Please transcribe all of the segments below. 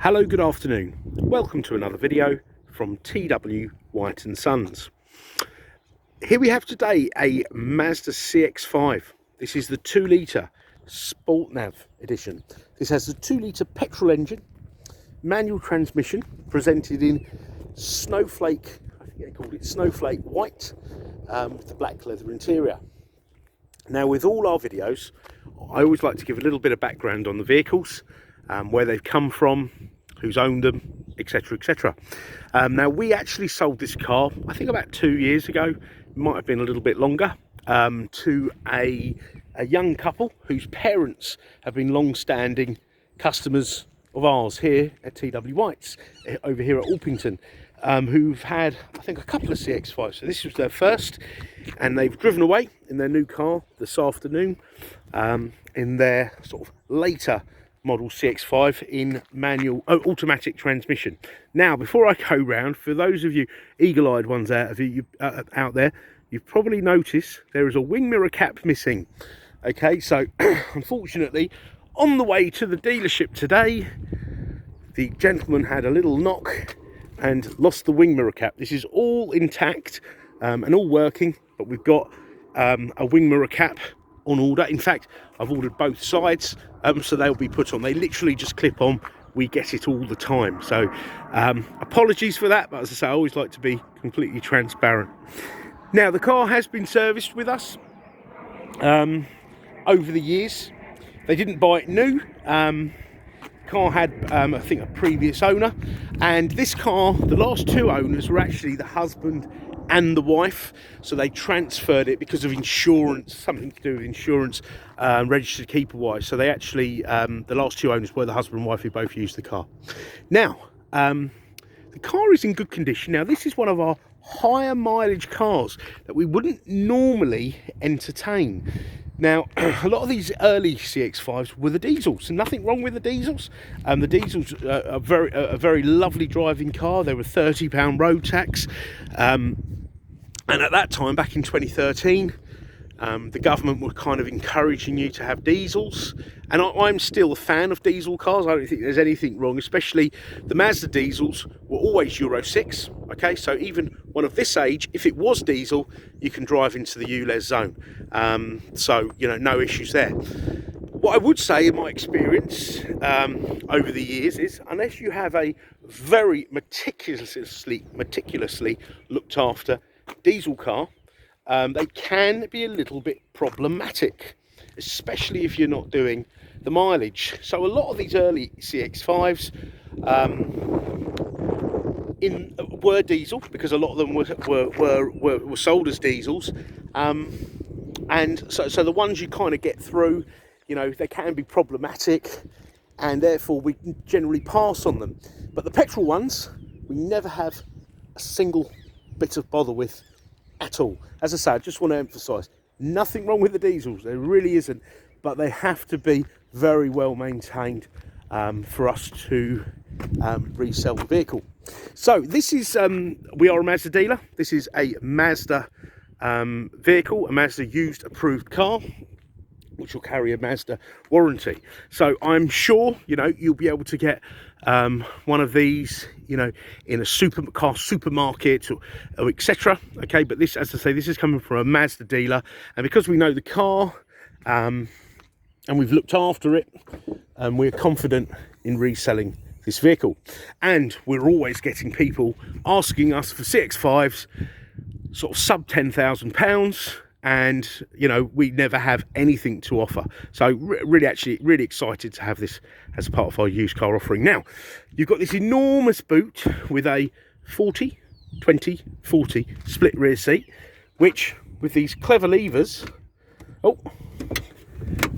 Hello, good afternoon. Welcome to another video from T.W White Sons. Here we have today a Mazda CX-5. This is the 2-litre Sport Nav edition. This has a 2-litre petrol engine, manual transmission, presented in snowflake, I think they called it snowflake white, with the black leather interior. Now, with all our videos, I always like to give a little bit of background on the vehicles, where they've come from, who's owned them, etc, etc. Now, we actually sold this car, I think about 2 years ago, might have been a little bit longer, to a young couple whose parents have been long-standing customers of ours here at T.W White's, over here at Orpington, who've had, I think, a couple of CX-5s. So this was their first, and they've driven away in their new car this afternoon, in their sort of later model CX-5 in automatic transmission. Now, before I go round, for those of you eagle-eyed ones out there, you've probably noticed there is a wing mirror cap missing. Okay, so unfortunately, on the way to the dealership today, the gentleman had a little knock and lost the wing mirror cap. This is all intact and all working, but we've got a wing mirror cap on order. In fact, I've ordered both sides, so they'll be put on. They literally just clip on. We get it all the time. So apologies for that, but as I say, I always like to be completely transparent. Now, the car has been serviced with us over the years. They didn't buy it new. Car had, I think, a previous owner, and this car, the last two owners were actually the husband and the wife, so they transferred it because of insurance, something to do with insurance, registered keeper wise. So they actually, the last two owners were the husband and wife who both used the car. Now, the car is in good condition. Now, this is one of our higher mileage cars that we wouldn't normally entertain. Now, a lot of these early CX-5s were the diesels, and nothing wrong with the diesels. The diesels are a very lovely driving car. They were £30 road tax, and at that time, back in 2013, the government were kind of encouraging you to have diesels, and I'm still a fan of diesel cars. I don't think there's anything wrong, especially the Mazda diesels were always Euro 6. Okay, so even one of this age, if it was diesel, you can drive into the ULEZ zone. So, you know, no issues there. What I would say in my experience over the years is, unless you have a very meticulously looked after diesel car, they can be a little bit problematic, especially if you're not doing the mileage. So a lot of these early CX-5s were diesel, because a lot of them were sold as diesels, and so the ones you kind of get through, you know, they can be problematic, and therefore we generally pass on them. But the petrol ones, we never have a single bit of bother with at all. As I say, I just want to emphasise, nothing wrong with the diesels, there really isn't, but they have to be very well maintained for us to resell the vehicle. So this is, we are a Mazda dealer. This is a Mazda vehicle, a Mazda used approved car, which will carry a Mazda warranty. So I'm sure, you know, you'll be able to get one of these, you know, in a supermarket or etc. Okay, but this, as I say, this is coming from a Mazda dealer, and because we know the car and we've looked after it, we're confident in reselling this vehicle. And we're always getting people asking us for CX-5s sort of sub £10,000, and you know, we never have anything to offer. So really excited to have this as part of our used car offering. Now, you've got this enormous boot with a 40-20-40 split rear seat, which with these clever levers,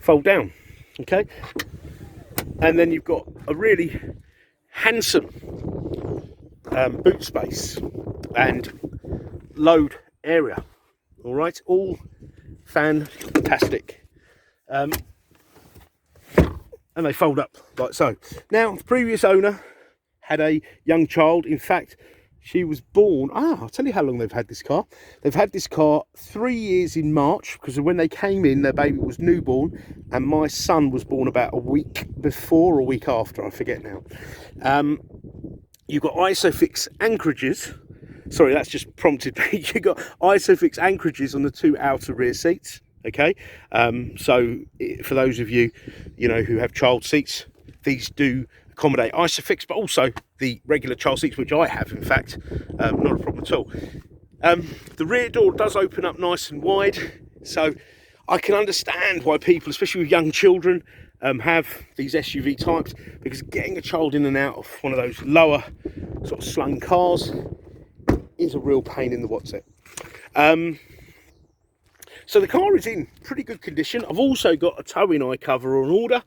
fold down. Okay, and then you've got a really handsome boot space and load area. All right, all fantastic, and they fold up like so. Now, the previous owner had a young child. In fact, She was born, I'll tell you how long they've had this car. They've had this car 3 years in March, because when they came in, their baby was newborn, and my son was born about a week before or a week after, I forget now. You've got ISOFIX anchorages. Sorry, that's just prompted me. You've got ISOFIX anchorages on the 2 outer rear seats, okay? So for those of you, who have child seats, these do accommodate ISOFIX, but also the regular child seats, which I have, in fact, not a problem at all. The rear door does open up nice and wide, so I can understand why people, especially with young children, have these SUV types, because getting a child in and out of one of those lower sort of slung cars is a real pain in the what's it. So the car is in pretty good condition. I've also got a towing eye cover on order.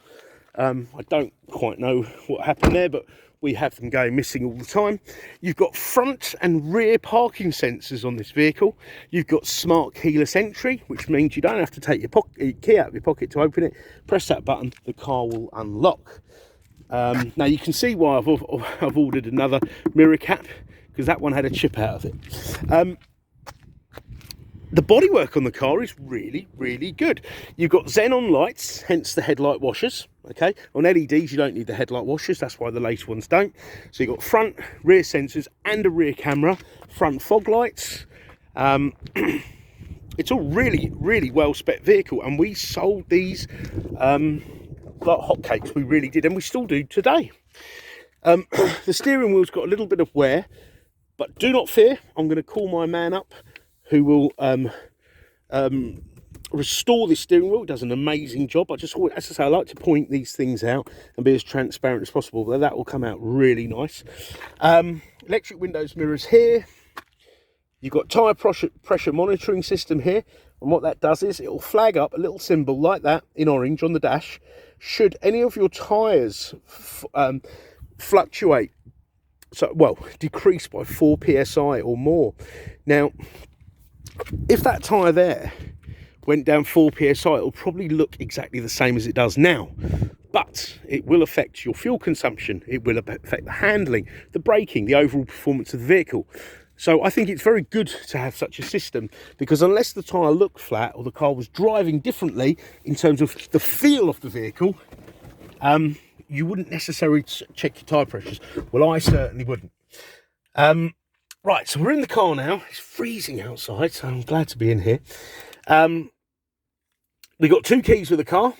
I don't quite know what happened there, but we have them going missing all the time. You've got front and rear parking sensors on this vehicle. You've got smart keyless entry, which means you don't have to take your key out of your pocket to open it. Press that button, the car will unlock. Now you can see why I've ordered another mirror cap, because that one had a chip out of it. The bodywork on the car is really, really good. You've got xenon lights, hence the headlight washers. Okay, on LEDs you don't need the headlight washers, that's why the later ones don't. So you've got front, rear sensors and a rear camera, front fog lights. It's all really, really well spec vehicle, and we sold these like hotcakes. We really did, and we still do today. The steering wheel's got a little bit of wear, but do not fear, I'm going to call my man up who will restore this steering wheel. It does an amazing job. As I say, I like to point these things out and be as transparent as possible, but that will come out really nice. Electric windows, mirrors here. You've got tyre pressure monitoring system here, and what that does is it will flag up a little symbol like that in orange on the dash should any of your tyres fluctuate, decrease by 4 psi or more. Now, if that tyre there went down 4 psi, it'll probably look exactly the same as it does now, but it will affect your fuel consumption, it will affect the handling, the braking, the overall performance of the vehicle. So I think it's very good to have such a system, because unless the tyre looked flat or the car was driving differently in terms of the feel of the vehicle, you wouldn't necessarily check your tyre pressures. Well, I certainly wouldn't. Right, so we're in the car now. It's freezing outside, so I'm glad to be in here. We've got 2 keys with the car.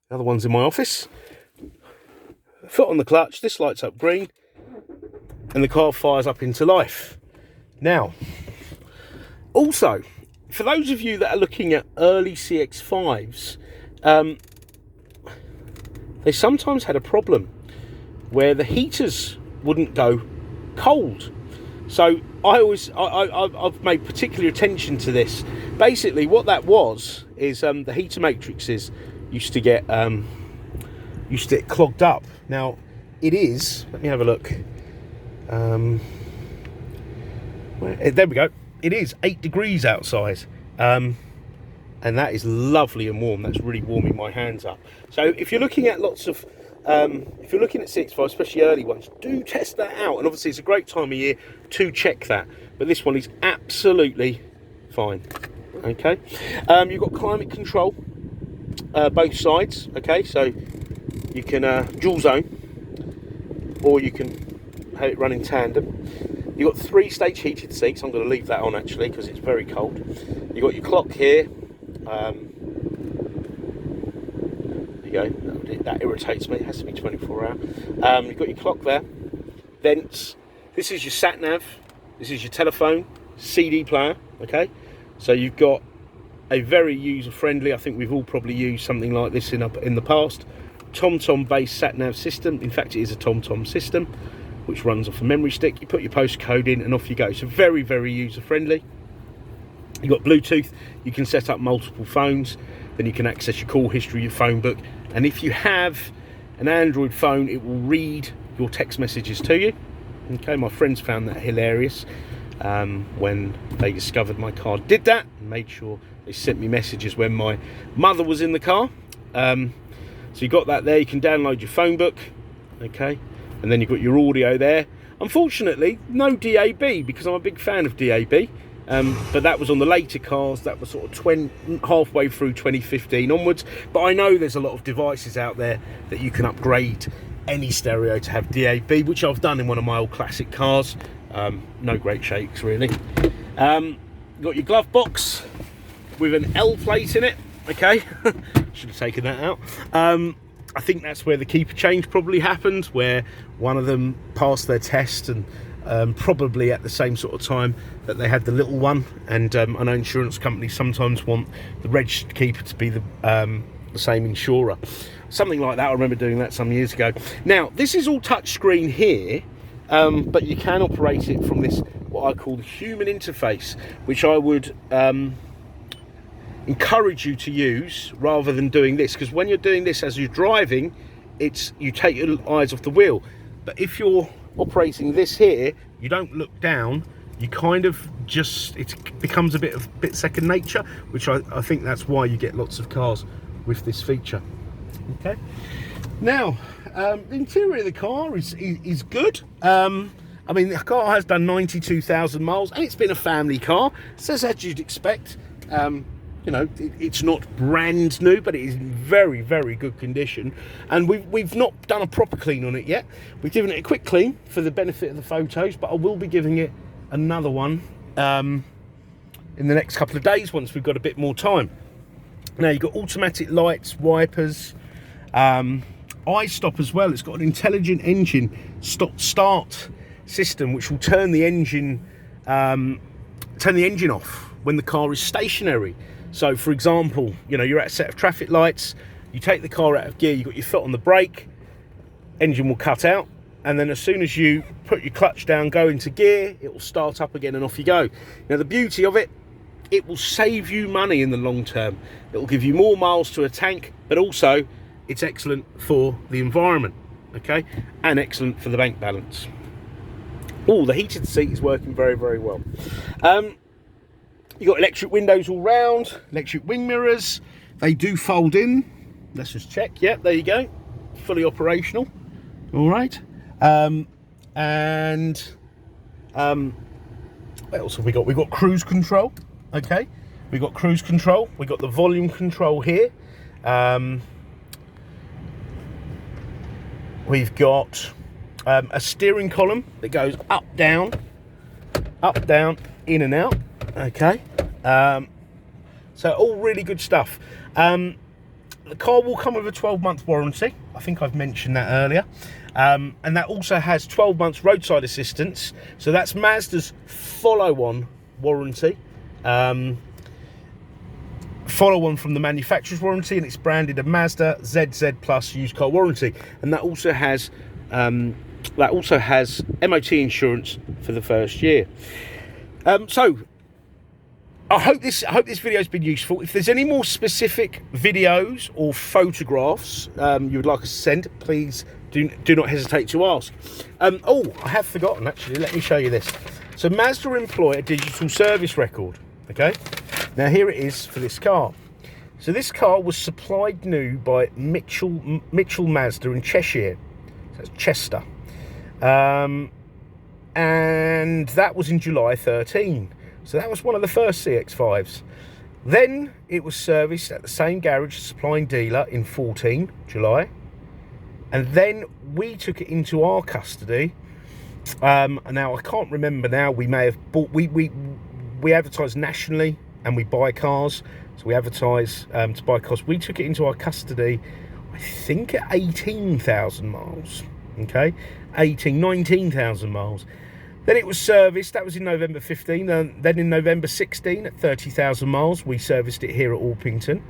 The other one's in my office. Foot on the clutch, this lights up green, and the car fires up into life. Now, also, for those of you that are looking at early CX-5s, they sometimes had a problem where the heaters wouldn't go cold. So I've made particular attention to this. Basically, what that was is the heater matrices used to get clogged up. Now it is. Let me have a look. There we go. It is 8 degrees outside, and that is lovely and warm. That's really warming my hands up. So if you're looking at lots of if you're looking at CX-5, especially early ones, do test that out. And obviously it's a great time of year to check that. But this one is absolutely fine. Okay. You've got climate control, both sides. Okay, so you can dual zone, or you can have it run in tandem. You've got 3-stage heated seats. I'm going to leave that on actually because it's very cold. You've got your clock here. Go. That irritates me. It has to be 24 hour. You've got your clock there. Vents. This is your sat nav. This is your telephone, CD player. Okay, so you've got a very user friendly. I think we've all probably used something like this in the past. TomTom based sat nav system. In fact, it is a TomTom system which runs off a memory stick. You put your postcode in and off you go. So very, very user friendly. You've got Bluetooth. You can set up multiple phones. Then you can access your call history, your phone book. And if you have an Android phone, it will read your text messages to you. Okay, my friends found that hilarious when they discovered my car did that, and made sure they sent me messages when my mother was in the car. So you got that there. You can download your phone book, okay, and then you've got your audio there. Unfortunately, no DAB, because I'm a big fan of DAB. But that was on the later cars. That was sort of halfway through 2015 onwards. But I know there's a lot of devices out there that you can upgrade any stereo to have DAB, which I've done in one of my old classic cars. No great shakes, really. Got your glove box with an L plate in it. Okay, should have taken that out. I think that's where the keeper change probably happened, where one of them passed their test, and probably at the same sort of time that they had the little one. And I know insurance companies sometimes want the registered keeper to be the same insurer. Something like that. I remember doing that some years ago. Now, this is all touchscreen here, but you can operate it from this, what I call the human interface, which I would encourage you to use rather than doing this, because when you're doing this as you're driving, you take your eyes off the wheel. But if you're operating this here, you don't look down, you kind of just, it becomes a bit second nature, which I think that's why you get lots of cars with this feature. Okay, now the interior of the car is good. I mean, the car has done 92,000 miles, and it's been a family car, so as you'd expect. You know, it's not brand new, but it is in very, very good condition. And we've not done a proper clean on it yet. We've given it a quick clean for the benefit of the photos, but I will be giving it another one in the next couple of days once we've got a bit more time. Now, you've got automatic lights, wipers, iStop as well. It's got an intelligent engine start system, which will turn the engine off when the car is stationary. So, for example, you know, you're at a set of traffic lights, you take the car out of gear, you've got your foot on the brake, engine will cut out, and then as soon as you put your clutch down, go into gear, it will start up again and off you go. Now, the beauty of it, it will save you money in the long term. It will give you more miles to a tank, but also it's excellent for the environment, okay, and excellent for the bank balance. Oh, the heated seat is working very, very well. You've got electric windows all round, electric wing mirrors. They do fold in. Let's just check. Yep, there you go. Fully operational. All right. What else have we got? We've got cruise control. Okay. We've got cruise control. We've got the volume control here. We've got a steering column that goes up, down, in and out. Okay, so all really good stuff. The car will come with a 12-month warranty. I think I've mentioned that earlier. And that also has 12 months roadside assistance. So that's Mazda's follow-on warranty. Follow-on from the manufacturer's warranty, and it's branded a Mazda ZZ Plus used car warranty. And that also has MOT insurance for the first year. So I hope this video has been useful. If there's any more specific videos or photographs you would like us to send, please do not hesitate to ask. Oh, I have forgotten, actually. Let me show you this. So Mazda employ a digital service record. Okay, now here it is for this car. So this car was supplied new by Mitchell Mazda in Cheshire. So that's Chester. And that was in July 13. So that was one of the first CX-5s. Then it was serviced at the same garage supplying dealer in 14, July. And then we took it into our custody. Now, I can't remember now. We may have bought... We advertise nationally and we buy cars. So we advertise to buy cars. We took it into our custody, I think, at 18,000 miles. Okay? 19,000 miles. Then it was serviced, that was in November 15, then in November 16 at 30,000 miles, we serviced it here at Orpington.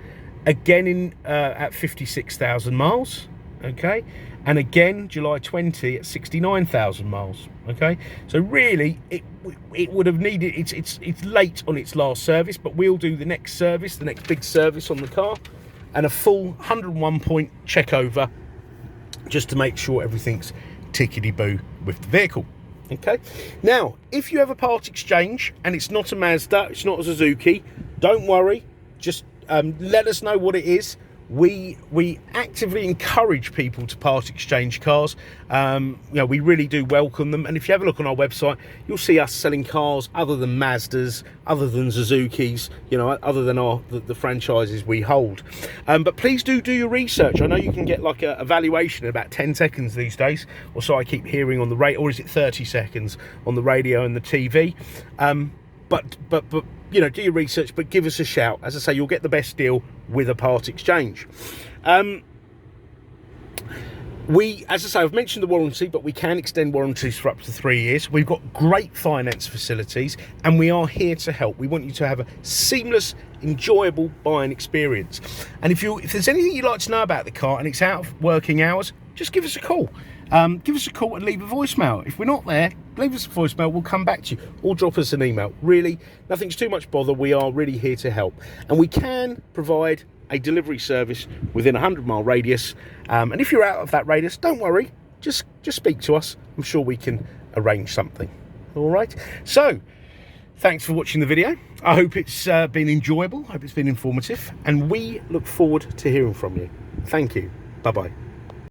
Again at 56,000 miles, okay? And again, July 20 at 69,000 miles, okay? So really, it would have needed, it's late on its last service, but we'll do the next service, the next big service on the car, and a full 101 point check over, just to make sure everything's tickety-boo with the vehicle. Okay, now if you have a part exchange and it's not a Mazda, it's not a Suzuki, don't worry, just let us know what it is. We actively encourage people to part exchange cars. You know, we really do welcome them. And if you have a look on our website, you'll see us selling cars other than Mazdas, other than Suzukis, you know, other than the franchises we hold. But please do your research. I know you can get like a valuation in about 10 seconds these days, or so I keep hearing on the radio, or is it 30 seconds on the radio and the TV? But you know, do your research, but give us a shout. As I say, you'll get the best deal with a part exchange. As I say, I've mentioned the warranty, but we can extend warranties for up to 3 years. We've got great finance facilities, and we are here to help. We want you to have a seamless, enjoyable buying experience. And if there's anything you'd like to know about the car and it's out of working hours, just give us a call. Give us a call and leave a voicemail. If we're not there, leave us a voicemail, we'll come back to you, or drop us an email. Really, nothing's too much bother. We are really here to help, and we can provide a delivery service within a 100-mile radius. And if you're out of that radius, don't worry, just speak to us. I'm sure we can arrange something. All right, so thanks for watching the video. I hope it's been enjoyable. I hope it's been informative, and we look forward to hearing from you. Thank you. Bye-bye.